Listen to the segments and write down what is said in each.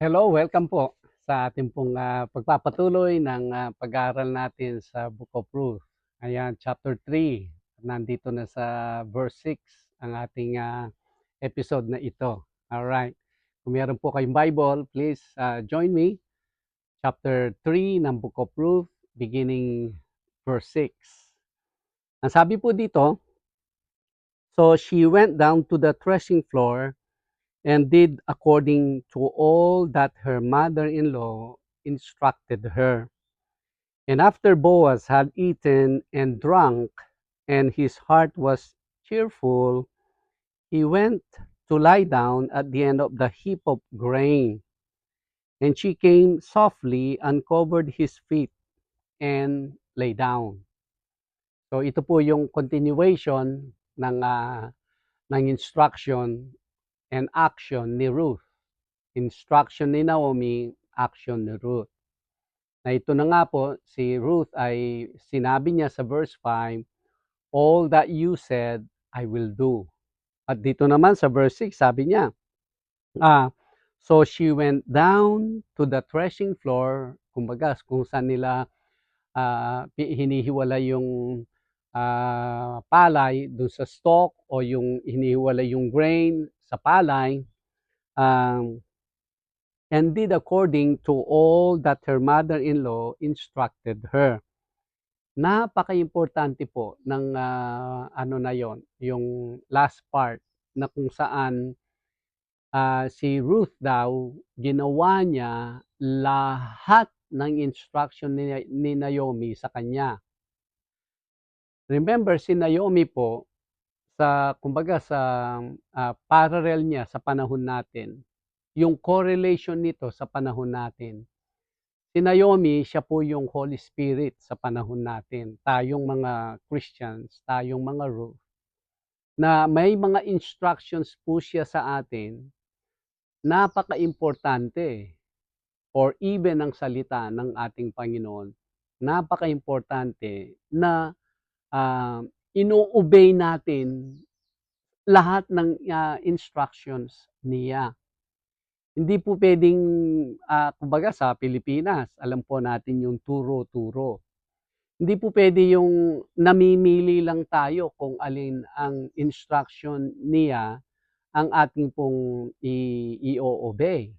Hello, welcome po sa ating pong pagpapatuloy ng pag-aaral natin sa Book of Ruth. Ayan, chapter 3. Nandito na sa verse 6 ang ating episode na ito. Alright. Kung meron po kayong Bible, please join me. Chapter 3 ng Book of Ruth, beginning verse 6. Ang sabi po dito, "So she went down to the threshing floor and did according to all that her mother-in-law instructed her. And after Boaz had eaten and drunk, and his heart was cheerful, he went to lie down at the end of the heap of grain. And she came softly, uncovered his feet, and lay down." So ito po yung continuation ng instruction and action ni Ruth. Instruction ni Naomi, action ni Ruth. Na ito na nga po, si Ruth ay sinabi niya sa verse 5, "All that you said, I will do." At dito naman sa verse 6, sabi niya, "So she went down to the threshing floor," kumbaga kung saan nila hinihiwalay yung palay dun sa stalk o yung hinihiwalay yung grain sa palay, um, and did according to all that her mother-in-law instructed her. Napaka-importante po ng ano na yon, yung last part na kung saan si Ruth daw ginawa niya lahat ng instruction ni Naomi sa kanya. Remember si Naomi po sa kumbaga sa parallel niya sa panahon natin, yung correlation nito sa panahon natin. Si Naomi, siya po yung Holy Spirit sa panahon natin. Tayong mga Christians, tayong mga Ruth, na may mga instructions po siya sa atin, napaka-importante, or even ang salita ng ating Panginoon, napaka-importante na ino-obey natin lahat ng instructions niya. Hindi po pwedeng, kumbaga sa Pilipinas, alam po natin yung turo-turo. Hindi po pwede yung namimili lang tayo kung alin ang instruction niya ang ating pong i-o-obey.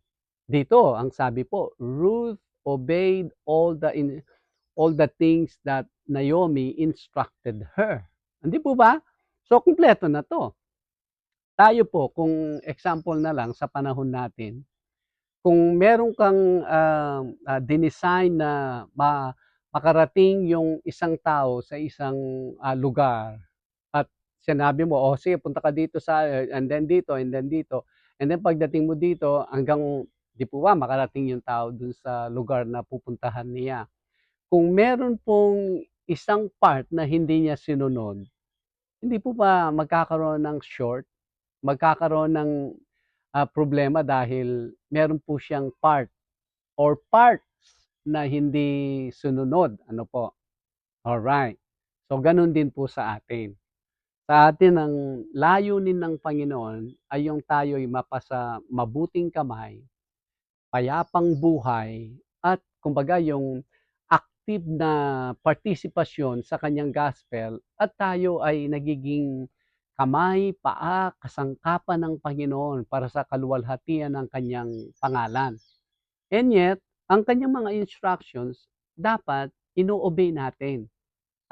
Dito, ang sabi po, Ruth obeyed all the things that Naomi instructed her. Hindi po ba? So, kumpleto na to. Tayo po, kung example na lang sa panahon natin, kung meron kang dinesign na makarating yung isang tao sa isang lugar at sinabi mo, "Oh, sige punta ka dito sa and then dito, and then dito." And then pagdating mo dito hanggang 'di po ba makarating yung tao dun sa lugar na pupuntahan niya. Kung meron pong isang part na hindi niya sinunod, hindi po ba magkakaroon ng short, magkakaroon ng problema dahil meron po siyang part or parts na hindi sununod, ano po? Alright. So gano'n din po sa atin. Sa atin ang layunin ng Panginoon ay yung tayo'y mapasa mabuting kamay, payapang buhay, at kumbaga yung active na partisipasyon sa kanyang gospel at tayo ay nagiging kamay, paa, kasangkapan ng Panginoon para sa kaluwalhatian ng kanyang pangalan. And yet, ang kanyang mga instructions dapat ino-obey natin.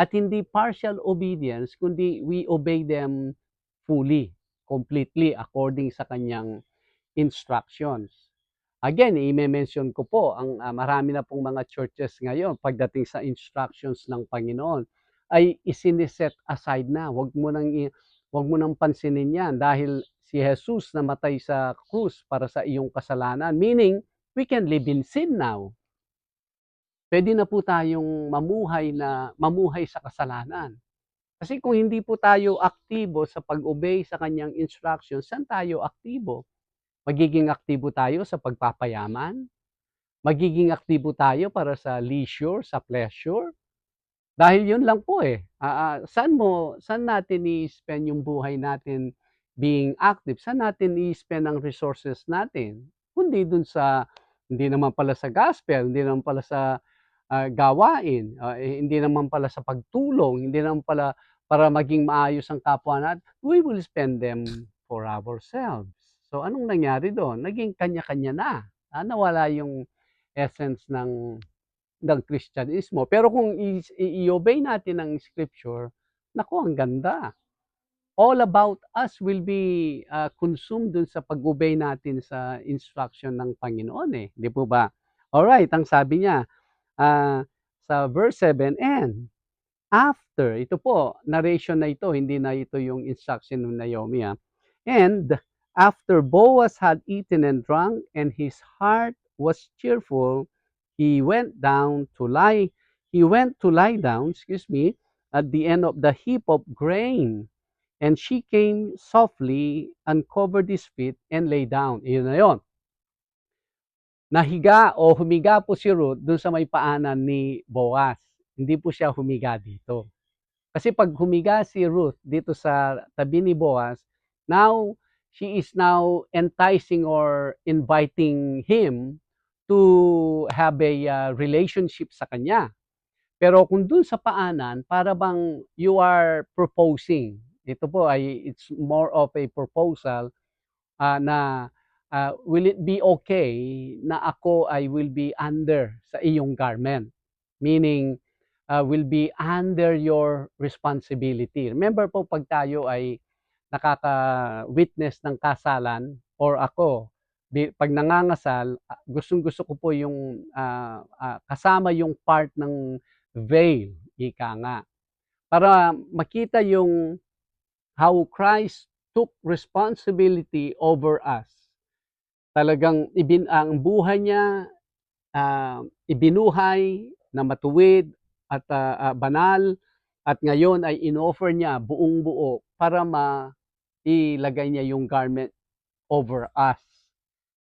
At hindi partial obedience, kundi we obey them fully, completely, according sa kanyang instructions. Again, i-mention ko po, ang marami na pong mga churches ngayon, pagdating sa instructions ng Panginoon, ay isiniset aside na. Wag mo nang pansinin yan dahil si Jesus namatay sa krus para sa iyong kasalanan. Meaning, we can live in sin now. Pwede na po tayong mamuhay sa kasalanan. Kasi kung hindi po tayo aktibo sa pag-obey sa kanyang instructions, saan tayo aktibo? Magiging aktibo tayo sa pagpapayaman? Magiging aktibo tayo para sa leisure, sa pleasure? Dahil yun lang po eh. Saan natin i-spend yung buhay natin being active? Saan natin i-spend ang resources natin? kundi dun sa hindi naman pala sa gospel, hindi naman pala sa, gawain, hindi naman pala sa pagtulong, hindi naman pala para maging maayos ang kapwa natin, we will spend them for ourselves. So, anong nangyari dun? Naging kanya-kanya na, nawala yung essence ng Kristyanismo. Pero kung i-obey natin ang scripture, naku ang ganda. All about us will be, consumed dun sa pag-obey natin sa instruction ng Panginoon, eh, 'di po ba? Alright, ang sabi niya, sa verse 7, and after, ito po, narration na ito, hindi na ito yung instruction ng Naomi, and after Boaz had eaten and drunk, and his heart was cheerful, he went to lie down, at the end of the heap of grain. And she came softly, uncovered his feet, and lay down. Iyon na yun. Nahiga o humiga po si Ruth dun sa may paanan ni Boaz. Hindi po siya humiga dito. Kasi pag humiga si Ruth dito sa tabi ni Boaz, now she is now enticing or inviting him to have a relationship sa kanya. Pero kung dun sa paanan, para bang you are proposing. Ito po ay it's more of a proposal, na will it be okay na ako I will be under sa iyong garment? Meaning, will be under your responsibility. Remember po pag tayo ay nakaka-witness ng kasalan or ako, pag nangangasal, gustong-gusto ko po yung kasama yung part ng veil, ika nga. Para makita yung how Christ took responsibility over us. Talagang ang buhay niya, ibinuhay na matuwid at banal, at ngayon ay inoffer niya buong buo para mailagay niya yung garment over us.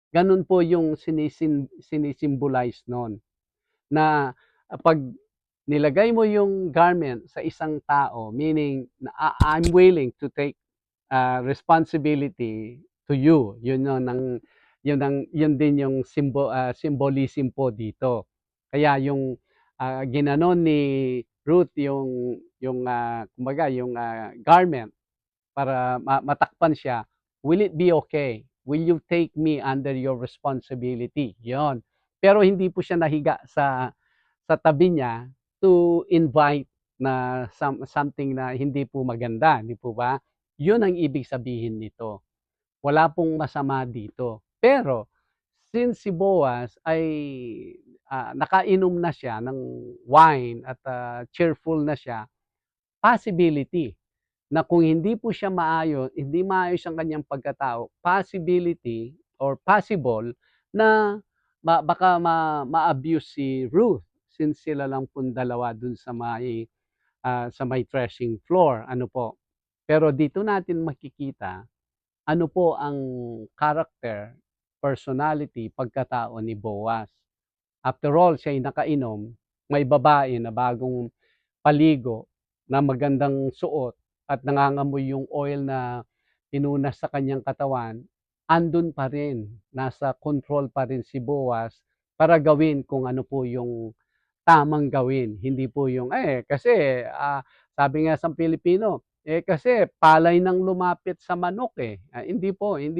Ganun po yung sinisimbolize nun. Na pag nilagay mo yung garment sa isang tao, meaning I'm willing to take responsibility to you. Yun din yung symbolism po dito. Kaya yung ginanon ni Ruth kumbaga yung garment para matakpan siya, will it be okay? Will you take me under your responsibility? Yon. Pero hindi po siya nahiga sa tabi niya to invite na something na hindi po maganda, hindi po ba? Yun ang ibig sabihin nito. Wala pong masama dito. Pero since si Boaz ay nakainom na siya ng wine at cheerful na siya, possibility na kung hindi po siya hindi maayos ang kanyang pagkatao, possibility or possible na baka ma-abuse si Ruth since sila lang pong dalawa dun sa may threshing floor, ano po. Pero dito natin makikita ano po ang character, personality, pagkatao ni Boaz. After all, siya ay nakainom, may babae na bagong paligo, na magandang suot at nangangamoy yung oil na pinunas sa kanyang katawan, andun pa rin, nasa control pa rin si Boaz para gawin kung ano po yung tamang gawin. Hindi po yung, kasi sabi nga sa Pilipino, kasi palay nang lumapit sa manok eh. Hindi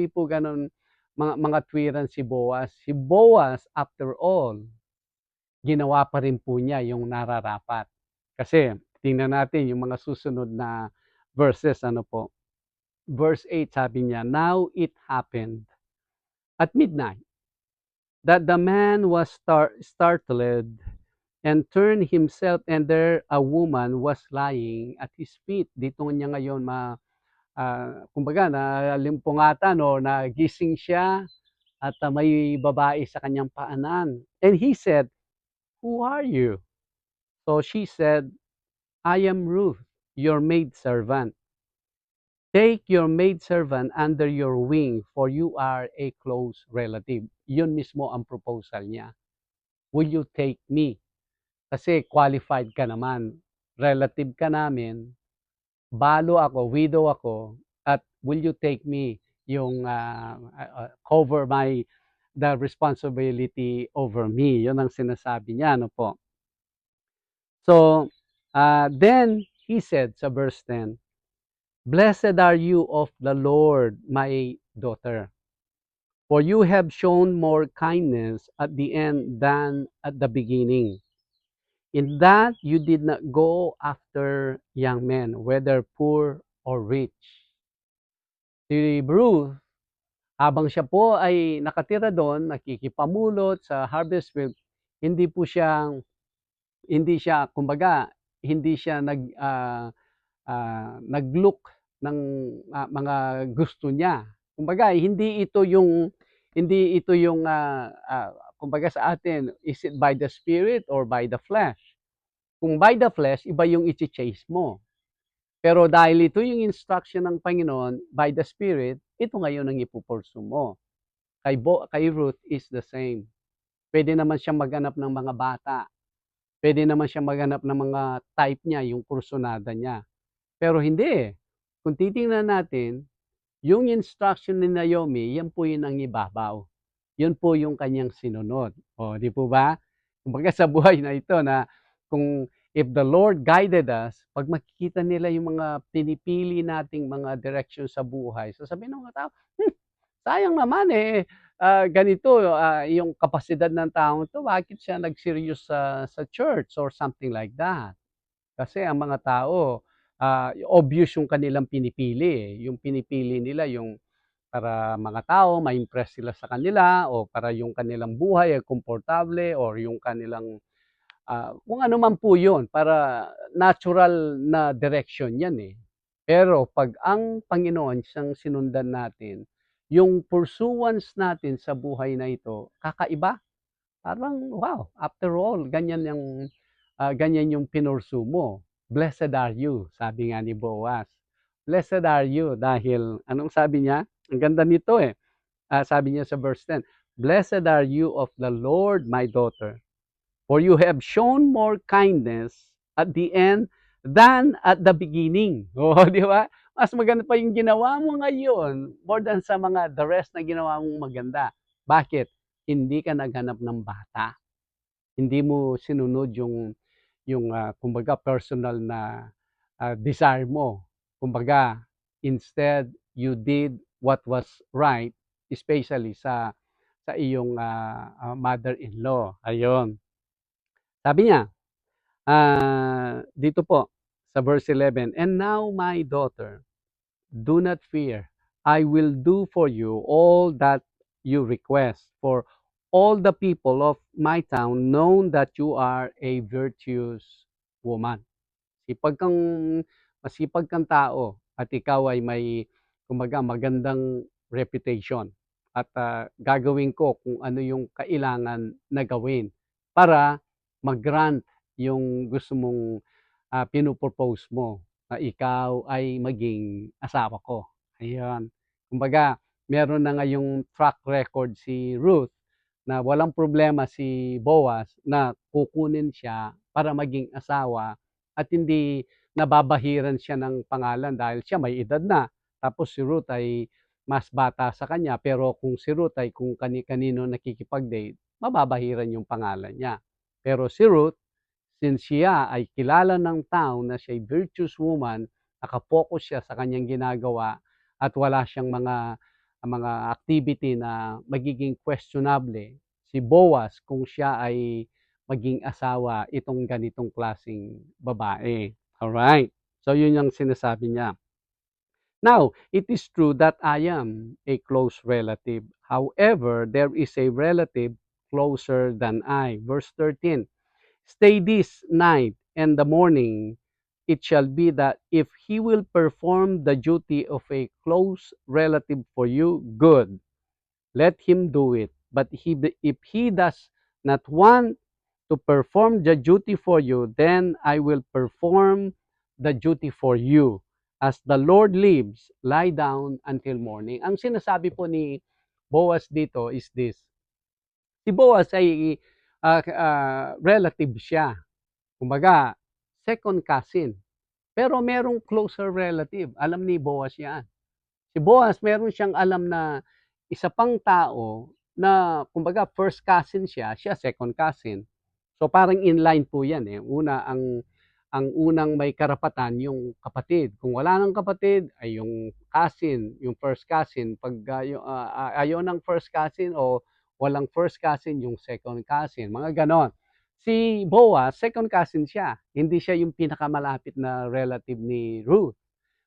po ganun mga twiran si Boaz. Si Boaz, after all, ginawa pa rin po niya yung nararapat. Kasi tingnan natin yung mga susunod na verses, ano po. Verse 8 sabi niya, now it happened at midnight that the man was startled and turned himself, and there a woman was lying at his feet. Dito niya ngayon kumbaga nalimpungatan o nagising siya at may babae sa kanyang paanan. And he said, who are you? So she said, I am Ruth, your maidservant. Take your maidservant under your wing, for you are a close relative. Yun mismo ang proposal niya. Will you take me? Kasi qualified ka naman. Relative ka namin. Balo ako, widow ako. At will you take me yung cover my the responsibility over me. Yun ang sinasabi niya, ano po. So, then he said sa verse 10, "Blessed are you of the Lord, my daughter, for you have shown more kindness at the end than at the beginning, in that you did not go after young men, whether poor or rich." Si Ruth, habang siya po ay nakatira doon, nakikipamulot sa harvest field, hindi po siya, hindi siya, kumbaga, hindi siya nag-look ng mga gusto niya. Kumbaga, hindi ito yung kumbaga sa atin, is it by the spirit or by the flesh? Kung by the flesh, iba yung i-chase mo. Pero dahil ito yung instruction ng Panginoon by the spirit, ito ngayon ang ipupursu mo. Kay Ruth is the same. Pwede naman siyang maghanap ng mga bata. Pwede naman siyang maghanap ng mga type niya, yung kursunada niya. Pero hindi eh. Kung titingnan natin, yung instruction ni Naomi, yan po yun ang ibabaw. Yun po yung kanyang sinunod. O, di po ba? Kumbaga sa buhay na ito na kung if the Lord guided us, pag makikita nila yung mga pinipili nating mga direction sa buhay, sasabihin ng mga tao, sayang naman eh, ganito yung kapasidad ng taong to, bakit siya nag-serious sa church or something like that. Kasi ang mga tao, obvious yung kanilang pinipili eh. Yung pinipili nila yung para mga tao ma-impress sila sa kanila o para yung kanilang buhay ay komportable or yung kanilang kung ano man po yun, para natural na direction yan eh. Pero pag ang Panginoon siyang sinundan natin, yung pursuance natin sa buhay na ito, kakaiba. Parang wow, after all, ganyan yung pinursu mo. Blessed are you, sabi nga ni Boaz. Blessed are you dahil, anong sabi niya? Ang ganda nito eh. Sabi niya sa verse 10, "Blessed are you of the Lord, my daughter, for you have shown more kindness at the end than at the beginning." Oh, di ba? Mas maganda pa yung ginawa mo ngayon more than sa mga the rest na ginawa mong maganda. Bakit? Hindi ka naghanap ng bata. Hindi mo sinunod yung kumbaga personal na desire mo. Kumbaga, instead you did what was right, especially sa iyong mother-in-law. Ayun. Sabi niya, dito po sa verse 11, "And now, my daughter, do not fear. I will do for you all that you request, for all the people of my town know that you are a virtuous woman." Sipag kang Masipag kang tao at ikaw ay may kumbaga magandang reputation at gagawin ko kung ano yung kailangan na gawin para mag-grant yung gusto mong pinopropose mo na ikaw ay maging asawa ko. Ayun. Kumbaga, meron na ngayong track record si Ruth na walang problema si Boaz na kukunin siya para maging asawa at hindi nababahiran siya ng pangalan dahil siya may edad na. Tapos si Ruth ay mas bata sa kanya pero kung si Ruth ay kung kani-kanino nakikipag-date, mababahiran yung pangalan niya. Pero si Ruth, since siya ay kilala ng town na siya ay virtuous woman, nakapokus siya sa kanyang ginagawa at wala siyang mga activity na magiging questionable. Si Boaz, kung siya ay maging asawa itong ganitong klaseng babae. Alright. So yun yung sinasabi niya. Now, it is true that I am a close relative. However, there is a relative closer than I. Verse 13. "Stay this night and the morning. It shall be that if he will perform the duty of a close relative for you, good. Let him do it. But if he does not want to perform the duty for you, then I will perform the duty for you. As the Lord lives, lie down until morning." Ang sinasabi po ni Boaz dito is this. Si Boaz ay relative siya. Kumbaga, second cousin. Pero merong closer relative. Alam ni Boaz yan. Si Boaz, meron siyang alam na isa pang tao na kumbaga first cousin siya second cousin. So parang inline po 'yan, eh. Ang unang may karapatan yung kapatid. Kung wala ng kapatid ay yung cousin, yung first cousin. 'Pag, ayaw ng first cousin o walang first cousin, yung second cousin, mga gano'n. Si Boaz, second cousin siya, hindi siya yung pinakamalapit na relative ni Ruth.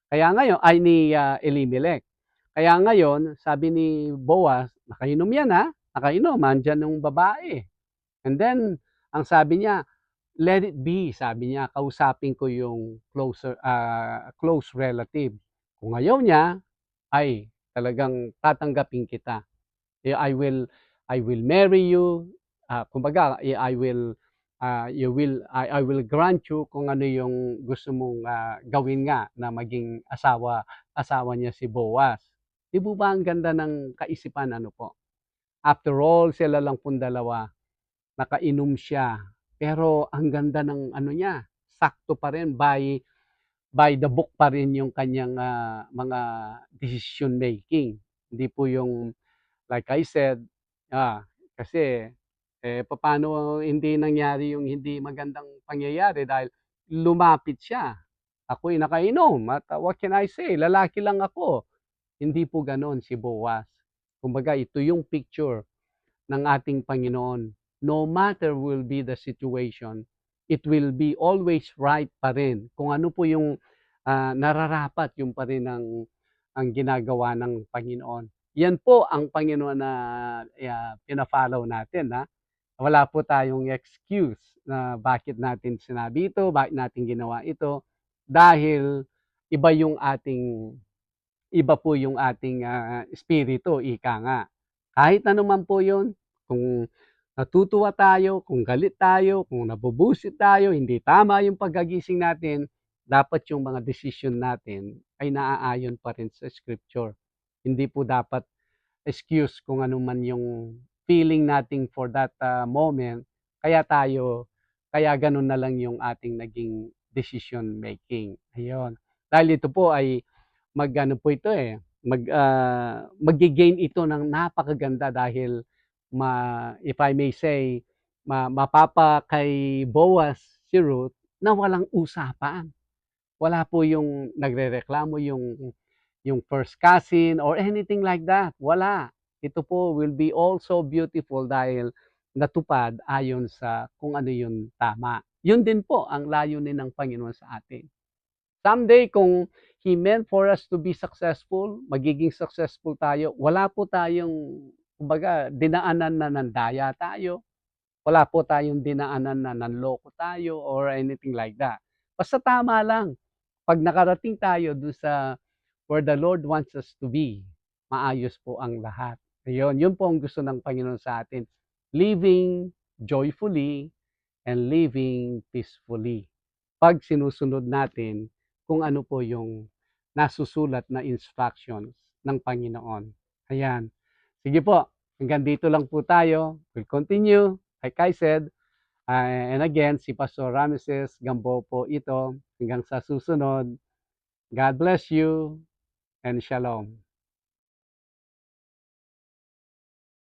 Kaya ngayon ay ni, Elimelech. Kaya ngayon sabi ni Boaz, "Nakainom yan, nakainom, andiyan yung babae." And then ang sabi niya, "Let it be," sabi niya, "kausapin ko yung close relative. Kung ayaw niya, ay talagang tatanggapin kita. I will marry you, kumbaga I will grant you kung ano yung gusto mong, gawin nga na maging asawa niya si Boaz." 'Di po ba ang ganda ng kaisipan, ano po? After all, sila lang pong dalawa, nakainom siya, pero ang ganda ng ano niya, sakto pa rin, by the book pa rin yung kanyang, mga decision making. Hindi po yung like I said, kasi, papaano hindi nangyari yung hindi magandang pangyayari dahil lumapit siya. Ako'y nakainom at, what can I say, lalaki lang ako. Hindi po gano'n si Boaz. Kumbaga ito yung picture ng ating Panginoon. No matter will be the situation, it will be always right pa rin. Kung ano po yung, nararapat, yung pa rin ang ginagawa ng Panginoon. Yan po ang Panginoon na, pina-follow natin, Wala po tayong excuse na bakit natin sinabi ito, bakit natin ginawa ito, dahil iba yung ating iba po yung ating, espiritu, ika nga. Kahit ano man po yun, kung natutuwa tayo, kung galit tayo, kung nabubusit tayo, hindi tama yung pagkagising natin, dapat yung mga desisyon natin ay naaayon pa rin sa scripture. Hindi po dapat excuse kung ano man yung feeling natin for that, moment, kaya kaya ganun na lang yung ating naging decision making, ayun. Dahil ito po ay mag-ano po ito, magge-gain ito ng napakaganda dahil if I may say, mapapa kay Boaz si Ruth na walang usapan. Wala po yung nagrereklamo yung first cousin or anything like that, wala. Ito po will be also beautiful dahil natupad ayon sa kung ano yung tama. Yun din po ang layunin ng Panginoon sa atin. Someday kung He meant for us to be successful, magiging successful tayo, wala po tayong kumbaga dinaanan na nandaya tayo, wala po tayong dinaanan na nanloko tayo or anything like that. Basta tama lang. 'Pag nakarating tayo dun sa where the Lord wants us to be, maayos po ang lahat. Ayun, yun po ang gusto ng Panginoon sa atin. Living joyfully and living peacefully. 'Pag sinusunod natin kung ano po yung nasusulat na instructions ng Panginoon. Ayan. Sige po, hanggang dito lang po tayo. We'll continue. Like I said, and again, si Pastor Rameses Gambo po ito. Hanggang sa susunod. God bless you and shalom.